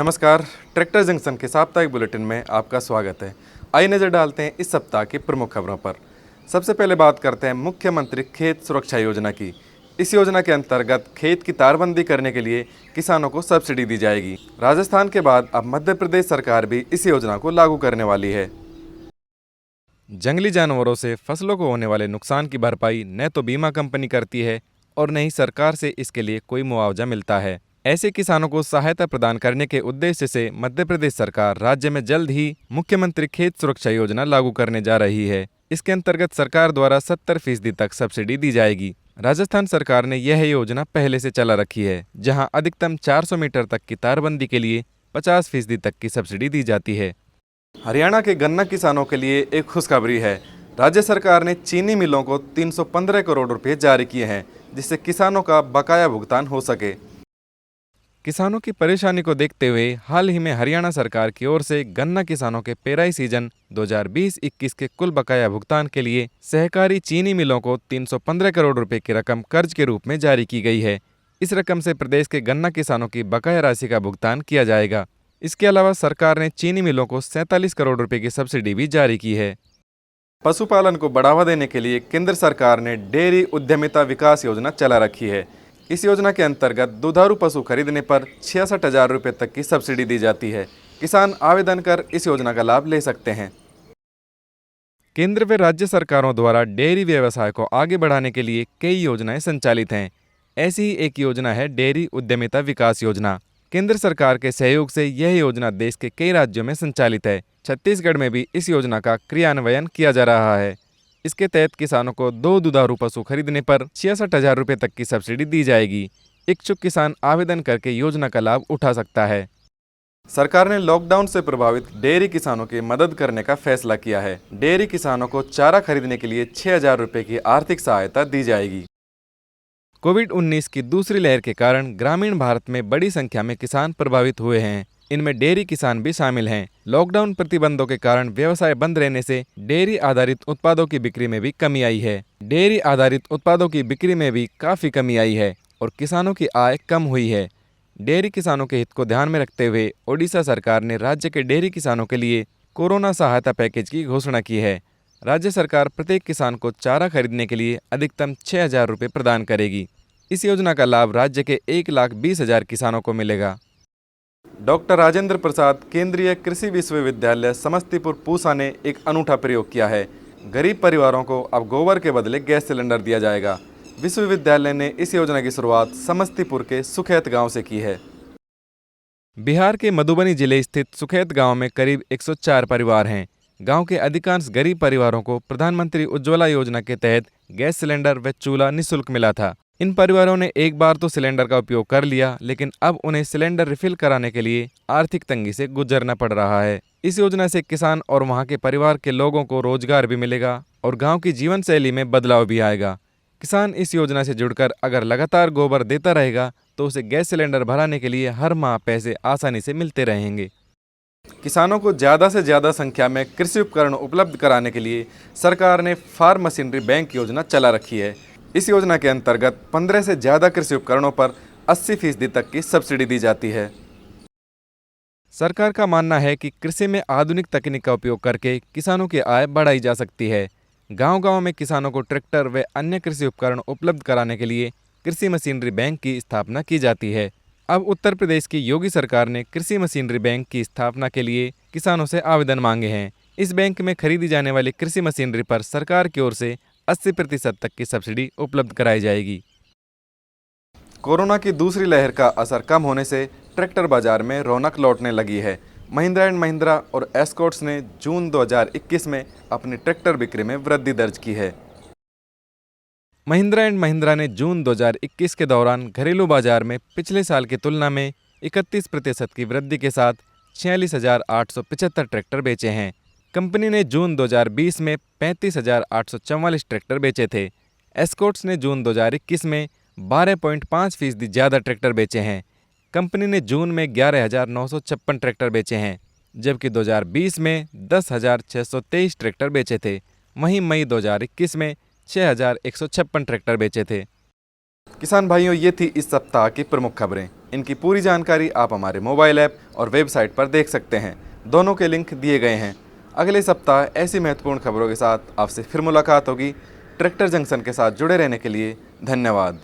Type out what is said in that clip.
नमस्कार। Tractor junction के साप्ताहिक बुलेटिन में आपका स्वागत है। आइए नजर डालते हैं इस सप्ताह की प्रमुख खबरों पर। सबसे पहले बात करते हैं मुख्यमंत्री खेत सुरक्षा योजना की। इस योजना के अंतर्गत खेत की तारबंदी करने के लिए किसानों को सब्सिडी दी जाएगी। राजस्थान के बाद अब मध्य प्रदेश सरकार भी इस योजना को लागू करने वाली है। जंगली जानवरों से फसलों को होने वाले नुकसान की भरपाई न तो बीमा कंपनी करती है और न ही सरकार से इसके लिए कोई मुआवजा मिलता है। ऐसे किसानों को सहायता प्रदान करने के उद्देश्य से मध्य प्रदेश सरकार राज्य में जल्द ही मुख्यमंत्री खेत सुरक्षा योजना लागू करने जा रही है। इसके अंतर्गत सरकार द्वारा 70% तक सब्सिडी दी जाएगी। राजस्थान सरकार ने यह योजना पहले से चला रखी है, जहां अधिकतम 400 मीटर तक की तारबंदी के लिए 50% तक की सब्सिडी दी जाती है। हरियाणा के गन्ना किसानों के लिए एक खुशखबरी है। राज्य सरकार ने चीनी मिलों को 315 करोड़ रुपए जारी किए हैं, जिससे किसानों का बकाया भुगतान हो सके। किसानों की परेशानी को देखते हुए हाल ही में हरियाणा सरकार की ओर से गन्ना किसानों के पेराई सीजन 2020-21 के कुल बकाया भुगतान के लिए सहकारी चीनी मिलों को 315 करोड़ रुपए की रकम कर्ज के रूप में जारी की गई है। इस रकम से प्रदेश के गन्ना किसानों की बकाया राशि का भुगतान किया जाएगा। इसके अलावा सरकार ने चीनी मिलों को 47 करोड़ रुपए की सब्सिडी भी जारी की है। पशुपालन को बढ़ावा देने के लिए केंद्र सरकार ने डेयरी उद्यमिता विकास योजना चला रखी है। इस योजना के अंतर्गत दुधारू पशु खरीदने पर 66,000 रुपये तक की सब्सिडी दी जाती है। किसान आवेदन कर इस योजना का लाभ ले सकते हैं। केंद्र व राज्य सरकारों द्वारा डेयरी व्यवसाय को आगे बढ़ाने के लिए कई योजनाएं संचालित हैं। ऐसी ही एक योजना है डेयरी उद्यमिता विकास योजना। केंद्र सरकार के सहयोग से यह योजना देश के कई राज्यों में संचालित है। छत्तीसगढ़ में भी इस योजना का क्रियान्वयन किया जा रहा है। इसके तहत किसानों को 2 दुधारू पशु खरीदने पर 66,000 रुपये तक की सब्सिडी दी जाएगी। इच्छुक किसान आवेदन करके योजना का लाभ उठा सकता है। सरकार ने लॉकडाउन से प्रभावित डेयरी किसानों की मदद करने का फैसला किया है। डेयरी किसानों को चारा खरीदने के लिए 6,000 रुपये की आर्थिक सहायता दी जाएगी। कोविड-19 की दूसरी लहर के कारण ग्रामीण भारत में बड़ी संख्या में किसान प्रभावित हुए हैं। इनमें डेयरी किसान भी शामिल हैं। लॉकडाउन प्रतिबंधों के कारण व्यवसाय बंद रहने से डेयरी आधारित उत्पादों की बिक्री में भी कमी आई है। डेयरी आधारित उत्पादों की बिक्री में भी काफी कमी आई है और किसानों की आय कम हुई है। डेयरी किसानों के हित को ध्यान में रखते हुए ओडिशा सरकार ने राज्य के डेयरी किसानों के लिए कोरोना सहायता पैकेज की घोषणा की है। राज्य सरकार प्रत्येक किसान को चारा खरीदने के लिए अधिकतम 6,000 रुपये प्रदान करेगी। इस योजना का लाभ राज्य के 1,20,000 किसानों को मिलेगा। डॉक्टर राजेंद्र प्रसाद केंद्रीय कृषि विश्वविद्यालय समस्तीपुर पूसा ने एक अनूठा प्रयोग किया है। गरीब परिवारों को अब गोबर के बदले गैस सिलेंडर दिया जाएगा। विश्वविद्यालय ने इस योजना की शुरुआत समस्तीपुर के सुखैत गांव से की है। बिहार के मधुबनी जिले स्थित सुखैत गांव में करीब 104 परिवार हैं। गांव के अधिकांश गरीब परिवारों को प्रधानमंत्री उज्ज्वला योजना के तहत गैस सिलेंडर व चूल्हा निःशुल्क मिला था। इन परिवारों ने एक बार तो सिलेंडर का उपयोग कर लिया, लेकिन अब उन्हें सिलेंडर रिफिल कराने के लिए आर्थिक तंगी से गुजरना पड़ रहा है। इस योजना से किसान और वहां के परिवार के लोगों को रोजगार भी मिलेगा और गांव की जीवन शैली में बदलाव भी आएगा। किसान इस योजना से जुड़कर अगर लगातार गोबर देता रहेगा तो उसे गैस सिलेंडर भराने के लिए हर माह पैसे आसानी से मिलते रहेंगे। किसानों को ज़्यादा से ज़्यादा संख्या में कृषि उपकरण उपलब्ध कराने के लिए सरकार ने फार्म मशीनरी बैंक योजना चला रखी है। इस योजना के अंतर्गत 15 से ज़्यादा कृषि उपकरणों पर 80% तक की सब्सिडी दी जाती है। सरकार का मानना है कि कृषि में आधुनिक तकनीक का उपयोग करके किसानों की आय बढ़ाई जा सकती है। गांव-गांव में किसानों को ट्रैक्टर व अन्य कृषि उपकरण उपलब्ध कराने के लिए कृषि मशीनरी बैंक की स्थापना की जाती है। अब उत्तर प्रदेश की योगी सरकार ने कृषि मशीनरी बैंक की स्थापना के लिए किसानों से आवेदन मांगे हैं। इस बैंक में खरीदी जाने वाली कृषि मशीनरी पर सरकार की ओर से 80% तक की सब्सिडी उपलब्ध कराई जाएगी। कोरोना की दूसरी लहर का असर कम होने से ट्रैक्टर बाजार में रौनक लौटने लगी है। महिंद्रा एंड महिंद्रा और एस्कॉर्ट्स ने जून 2021 में अपनी ट्रैक्टर बिक्री में वृद्धि दर्ज की है। महिंद्रा एंड महिंद्रा ने जून 2021 के दौरान घरेलू बाजार में पिछले साल की तुलना में 31% की वृद्धि के साथ 46,875 ट्रैक्टर बेचे हैं। कंपनी ने जून 2020 में 35,844 ट्रैक्टर बेचे थे। एस्कॉर्ट्स ने जून 2021 में 12.5% ज़्यादा ट्रैक्टर बेचे हैं। कंपनी ने जून में 11,956 ट्रैक्टर बेचे हैं, जबकि 2020 में 10,623 ट्रैक्टर बेचे थे। वहीं मई 2021 में 6,156 ट्रैक्टर बेचे थे। किसान भाइयों, ये थी इस सप्ताह की प्रमुख खबरें। इनकी पूरी जानकारी आप हमारे मोबाइल ऐप और वेबसाइट पर देख सकते हैं। दोनों के लिंक दिए गए हैं। अगले सप्ताह ऐसी महत्वपूर्ण खबरों के साथ आपसे फिर मुलाकात होगी। ट्रैक्टर जंक्शन के साथ जुड़े रहने के लिए धन्यवाद।